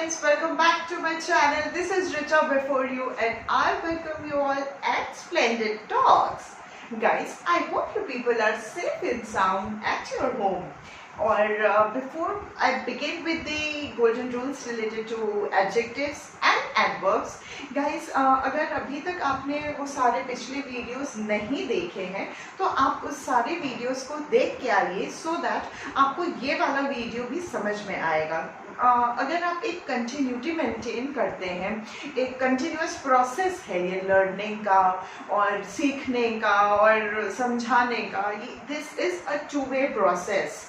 friends, welcome back to my channel. This is Richa before you and I welcome you all at Splendid Talks. Guys, I hope you people are safe and sound at your home. और before I begin with the golden rules related to adjectives and adverbs, guys, अगर अभी तक आपने वो सारे पिछले videos नहीं देखे हैं तो आप उस सारे वीडियोस को देख के आइए so that आपको ये वाला वीडियो भी समझ में आएगा। अगर आप एक कंटिन्यूटी मेंटेन करते हैं, एक कंटिन्यूअस प्रोसेस है ये लर्निंग का और सीखने का और समझाने का, this is a two way process.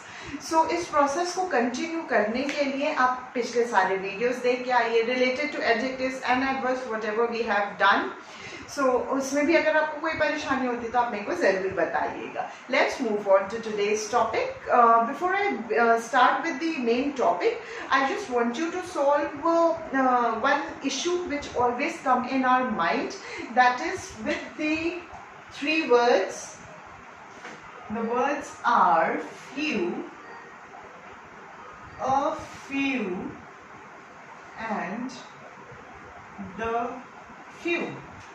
So इस प्रोसेस को कंटिन्यू करने के लिए आप पिछले सारे वीडियोस देख के आइए related to adjectives and adverbs whatever we have done. So उसमें भी अगर आपको कोई परेशानी होती है तो आप मेरे को ज़रूर बताइएगा। Let's move on to today's topic. Before I start with the main topic, I just want you to solve one issue which always come in our mind, that is with the three words. The words are few, a few, and the few.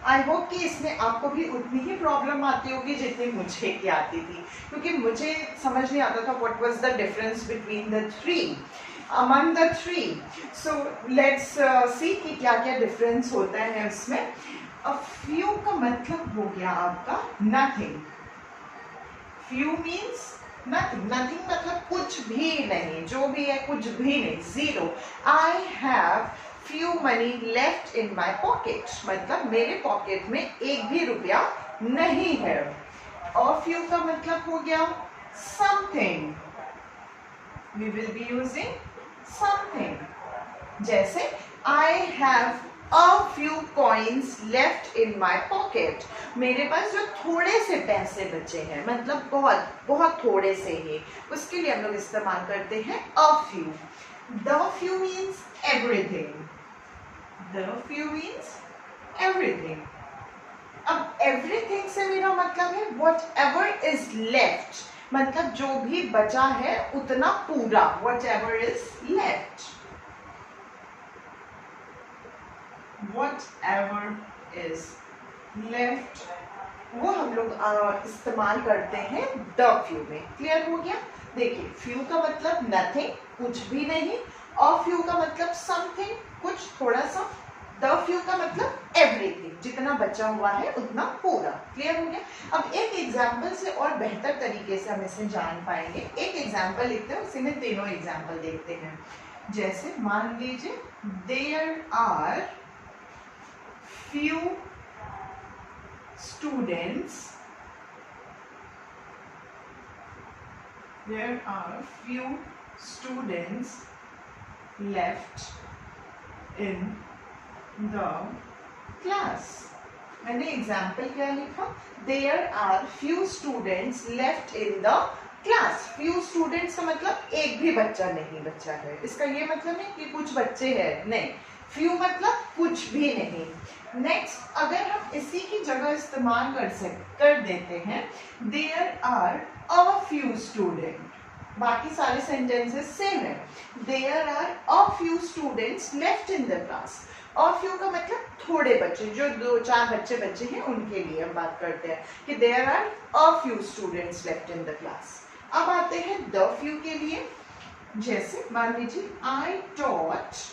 I hope कि इसमें आपको भी उतनी ही problem आती होगी जितनी मुझे की आती थी, क्योंकि मुझे समझ नहीं आता था what was the difference between the three, among the three. So let's see कि क्या क्या डिफरेंस होता है उसमें। अ फ्यू का मतलब हो गया आपका nothing. Few means nothing. Nothing मतलब कुछ भी नहीं, जो भी है कुछ भी नहीं, zero. I have few money left in my pocket, मतलब मेरे पॉकेट में एक भी रुपया नहीं है। और फ्यू का मतलब हो गया something. We will be using something. जैसे I have a few coins left in my pocket, मेरे पास जो थोड़े से पैसे बचे हैं, मतलब बहुत बहुत थोड़े से ही, उसके लिए हम लोग इस्तेमाल करते हैं a few. The few means everything. The few means everything. अब everything से मेरा मतलब है whatever is left, मतलब जो भी बचा है उतना पूरा, whatever is left. Whatever is left, वो हम लोग इस्तेमाल करते हैं the few में। क्लियर हो गया? देखिए, few का मतलब nothing, कुछ भी नहीं, और few का मतलब something, कुछ थोड़ा सा, the few का मतलब everything, जितना बचा हुआ है उतना पूरा। क्लियर हो गया? अब एक एग्जाम्पल से और बेहतर तरीके से हम इसे जान पाएंगे। एक एग्जाम्पल लिखते हैं, उसी में तीनों एग्जाम्पल देखते हैं। जैसे मान लीजिए there are few students, there are few students left in the class. मैंने एग्जाम्पल क्या लिखा? there are few students left in the class. few students का मतलब एक भी बच्चा नहीं बचा है। इसका ये मतलब नहीं कि कुछ बच्चे हैं, नहीं, फ्यू मतलब कुछ भी नहीं। नेक्स्ट, अगर हम इसी की जगह इस्तेमाल कर देते हैं there are a few student, बाकी सारे सेंटेंसेस सेम है। There are a few students left in the class. A few का मतलब थोड़े बच्चे, जो 2-4 बच्चे हैं उनके लिए हम बात करते हैं कि there are a few students left in the class. अब आते हैं द फ्यू के लिए। जैसे मान लीजिए I taught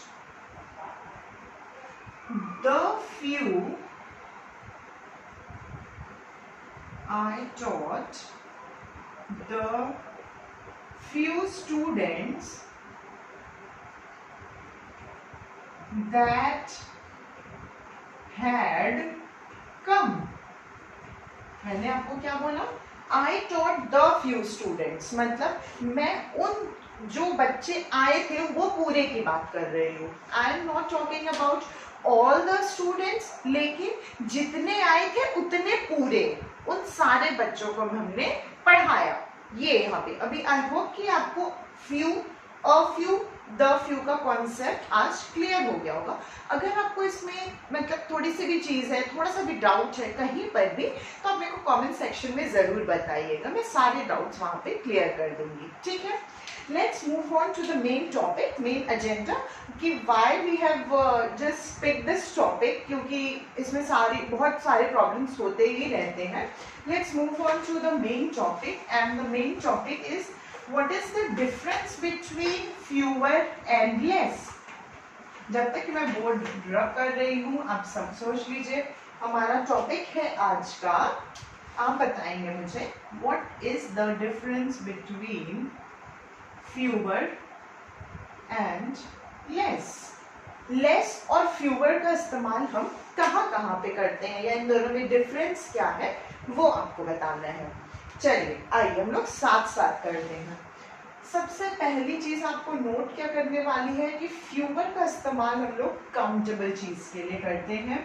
the few, I taught the few students that had come. मैंने आपको क्या बोला? I taught the few students, मतलब मैं उन जो बच्चे आए थे वो पूरे की बात कर रही हूँ। I am not talking about all the students, लेकिन जितने आए थे उतने पूरे, उन सारे बच्चों को हमने पढ़ाया। ये यहाँ पे अभी आई होप कि आपको few a few, the few का कॉन्सेप्ट आज क्लियर हो गया होगा। अगर आपको इसमें मतलब थोड़ी सी भी चीज़ है, थोड़ा सा भी डाउट है कहीं पर भी, तो आप मेरे को कमेंट सेक्शन में ज़रूर बताइएगा, मैं सारे डाउट्स वहाँ पे क्लियर कर दूंगी, ठीक है। Let's move on to the main topic, main agenda, कि why we have just pick this topic, क्योंकि इसमें बहुत सारे प्रॉब्लम्स होते ही रहते हैं। Let's move on to the main topic, and the main topic is what is the difference between fewer and less। जब तक मैं बोर्ड रब कर रही हूँ आप सब सोच लीजिए, हमारा टॉपिक है आज का, आप बताएंगे मुझे what is the difference between fewer and less। Less और फ्यूअर का इस्तेमाल हम कहाँ कहाँ पे करते हैं, या इन दोनों में डिफरेंस क्या है वो आपको बताना है। चलिए आइए हम लोग साथ साथ करते हैं। सबसे पहली चीज आपको नोट क्या करने वाली है कि फ्यूअर का इस्तेमाल हम लोग काउंटेबल चीज के लिए करते हैं।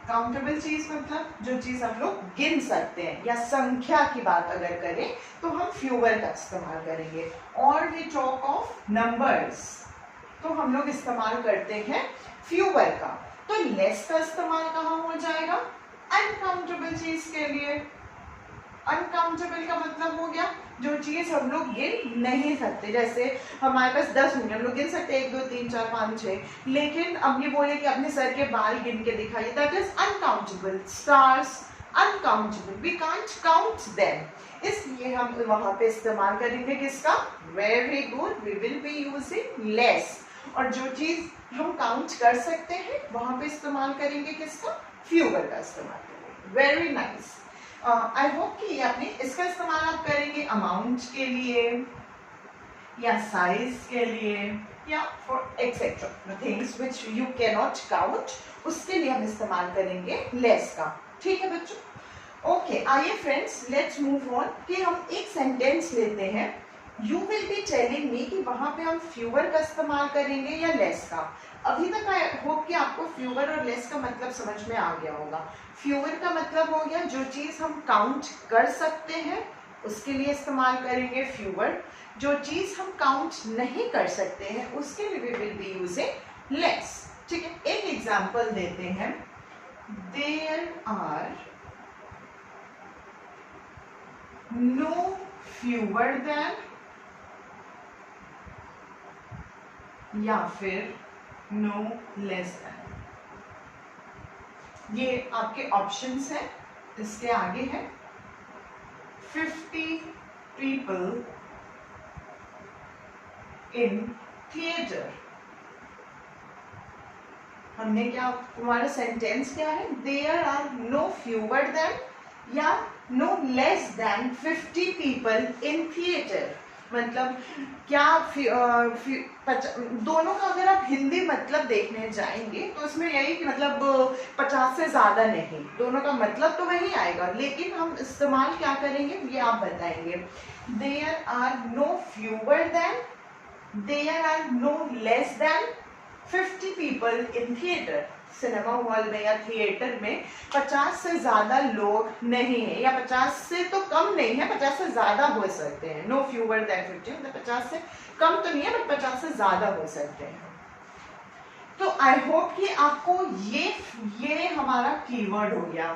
काउंटेबल चीज मतलब जो चीज हम लोग गिन सकते हैं, या संख्या की बात अगर करें तो हम फ्यूअर का इस्तेमाल करेंगे। और वी टॉक ऑफ नंबर्स तो हम लोग इस्तेमाल करते हैं फ्यूअर का। तो लेस का इस्तेमाल कहाँ हो जाएगा, अनकाउंटेबल चीज के लिए। अनकाउंटेबल का मतलब हो गया जो चीज हम लोग गिन नहीं सकते, जैसे हमारे पास 10 मिनट हम लोग गिन सकते हैं 1 2 3 4 5 6, लेकिन अब ये बोले कि अपने सर के बाल गिन के दिखाइए, that is uncountable. Stars uncountable, we can't count them, इसलिए हम वहां पे इस्तेमाल करेंगे किसका, very good, we will be using less. और जो चीज हम काउंट कर सकते हैं वहां पे इस्तेमाल करेंगे किसका, फ्यूअर का इस्तेमाल करेंगे। Very nice. आई होप कि आपने इसका इस्तेमाल आप करेंगे अमाउंट के लिए, या साइज के लिए, या for etcetera things which you can not count, उसके लिए हम इस्तेमाल करेंगे लेस का, ठीक है बच्चों। ओके आइए फ्रेंड्स, लेट्स मूव ऑन कि हम एक सेंटेंस लेते हैं। You will be telling me कि वहां पे हम फ्यूअर का इस्तेमाल करेंगे या लेस का। अभी तक आई होप कि आपको फ्यूअर और लेस का मतलब समझ में आ गया होगा। फ्यूअर का मतलब हो गया जो चीज हम काउंट कर सकते हैं उसके लिए इस्तेमाल करेंगे फ्यूअर, जो चीज हम काउंट नहीं कर सकते हैं उसके लिए we will be using less, ठीक है। एक एग्जांपल देते हैं, there are no fewer than, या फिर नो लेस देन। ये आपके ऑप्शंस हैं, इसके आगे है 50 people in theater। हमने क्या, तुम्हारा सेंटेंस क्या है, there are no fewer than या no less than 50 people in theater। मतलब क्या दोनों का अगर आप हिंदी मतलब देखने जाएंगे तो उसमें यही कि मतलब 50 से ज्यादा नहीं, दोनों का मतलब तो वही आएगा, लेकिन हम इस्तेमाल क्या करेंगे ये आप बताएंगे। There are no fewer than, there are no less than 50 people in theater। Cinema hall में या थिएटर में 50 से ज्यादा लोग नहीं है, या 50 से तो कम नहीं है, 50 से ज्यादा हो सकते हैं। नो फ्यूअर देन 50 मतलब 50 से कम तो नहीं है बट 50 से ज्यादा हो सकते हैं। तो आई होप कि आपको ये हमारा कीवर्ड हो गया,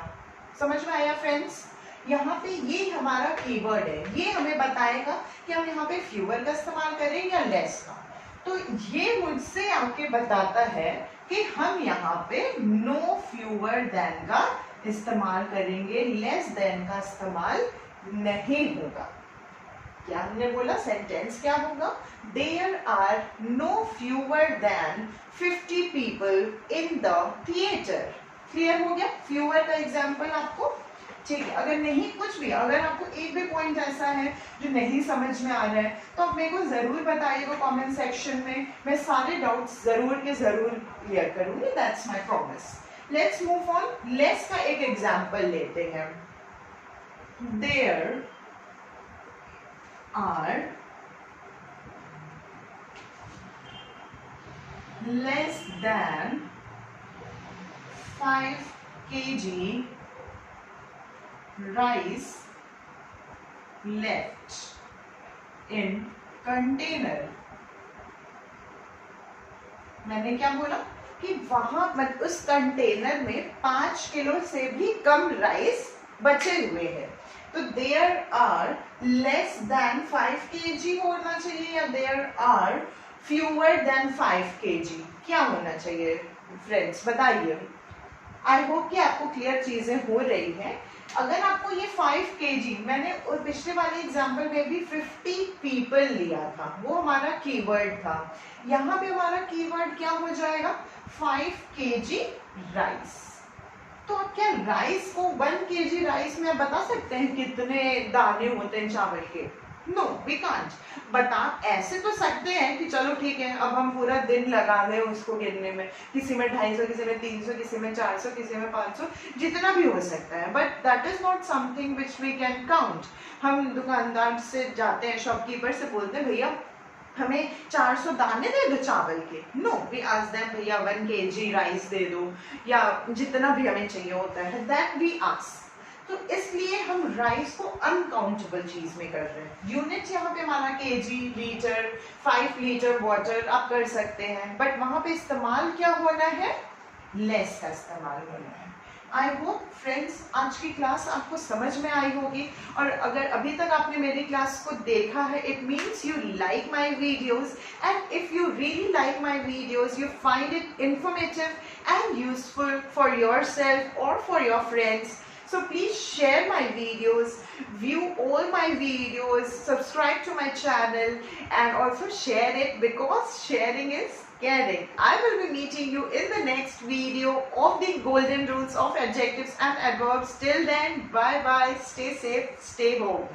समझ में आया फ्रेंड्स। यहाँ पे ये हमारा कीवर्ड है, ये हमें बताएगा कि हम यहाँ पे फ्यूअर का इस्तेमाल करें या लेस का। तो ये मुझसे आके बताता है कि हम यहाँ पे नो फ्यूअर देन का इस्तेमाल करेंगे, लेस देन का इस्तेमाल नहीं होगा। क्या हमने बोला, सेंटेंस क्या होगा, there are no fewer than 50 people in the theatre. Clear हो गया फ्यूअर का एग्जाम्पल आपको, ठीक है। अगर नहीं कुछ भी, अगर आपको एक भी पॉइंट ऐसा है जो नहीं समझ में आ रहा है तो आप मेरे को जरूर बताइएगा कमेंट सेक्शन में, मैं सारे डाउट्स जरूर के जरूर क्लियर करूंगी, that's my promise. Let's move on, less का एक एग्जांपल लेते हैं। There are less than 5 kg rice left in container. मैंने क्या बोला कि वहां उस कंटेनर में 5 किलो से भी कम राइस बचे हुए हैं, तो there are less than 5 kg होना चाहिए या there are fewer than 5 kg, क्या होना चाहिए फ्रेंड्स बताइए। आई होप कि आपको क्लियर चीजें हो रही हैं। अगर आपको ये 5 kg, मैंने पिछले वाले एग्जाम्पल में भी 50 पीपल लिया था, वो हमारा कीवर्ड था। यहाँ पे हमारा कीवर्ड क्या हो जाएगा, 5 kg राइस। तो आप क्या राइस को 1 kg राइस में बता सकते हैं कितने दाने होते हैं चावल के? No we can't. बता ऐसे तो सकते हैं कि चलो ठीक है, अब हम पूरा दिन लगा दें उसको गिनने में, किसी में 250, किसी में 300, किसी में 400, किसी में 500, जितना भी हो सकता है, but that is not something which we can count. हम दुकानदार से जाते हैं, शॉपकीपर से बोलते हैं भैया हमें 400 दाने दे दो चावल के। नो वी आस्क देम भैया 1 kg राइस दे दो, या जितना भी हमें चाहिए होता है दैट वी आस्क। तो इसलिए हम राइस को अनकाउंटेबल चीज में कर रहे हैं। यूनिट यहाँ पे हमारा केजी, लीटर, 5 लीटर वाटर आप कर सकते हैं, बट वहां पे इस्तेमाल क्या होना है, लेस का इस्तेमाल होना है। आई होप फ्रेंड्स आज की क्लास आपको समझ में आई होगी, और अगर अभी तक आपने मेरी क्लास को देखा है, it means you like my videos, and if you really like my videos, you find it informative and useful for yourself और for your friends. So please share my videos, view all my videos, subscribe to my channel, and also share it, because sharing is caring. I will be meeting you in the next video of the golden rules of adjectives and adverbs. Till then, bye bye, stay safe, stay home.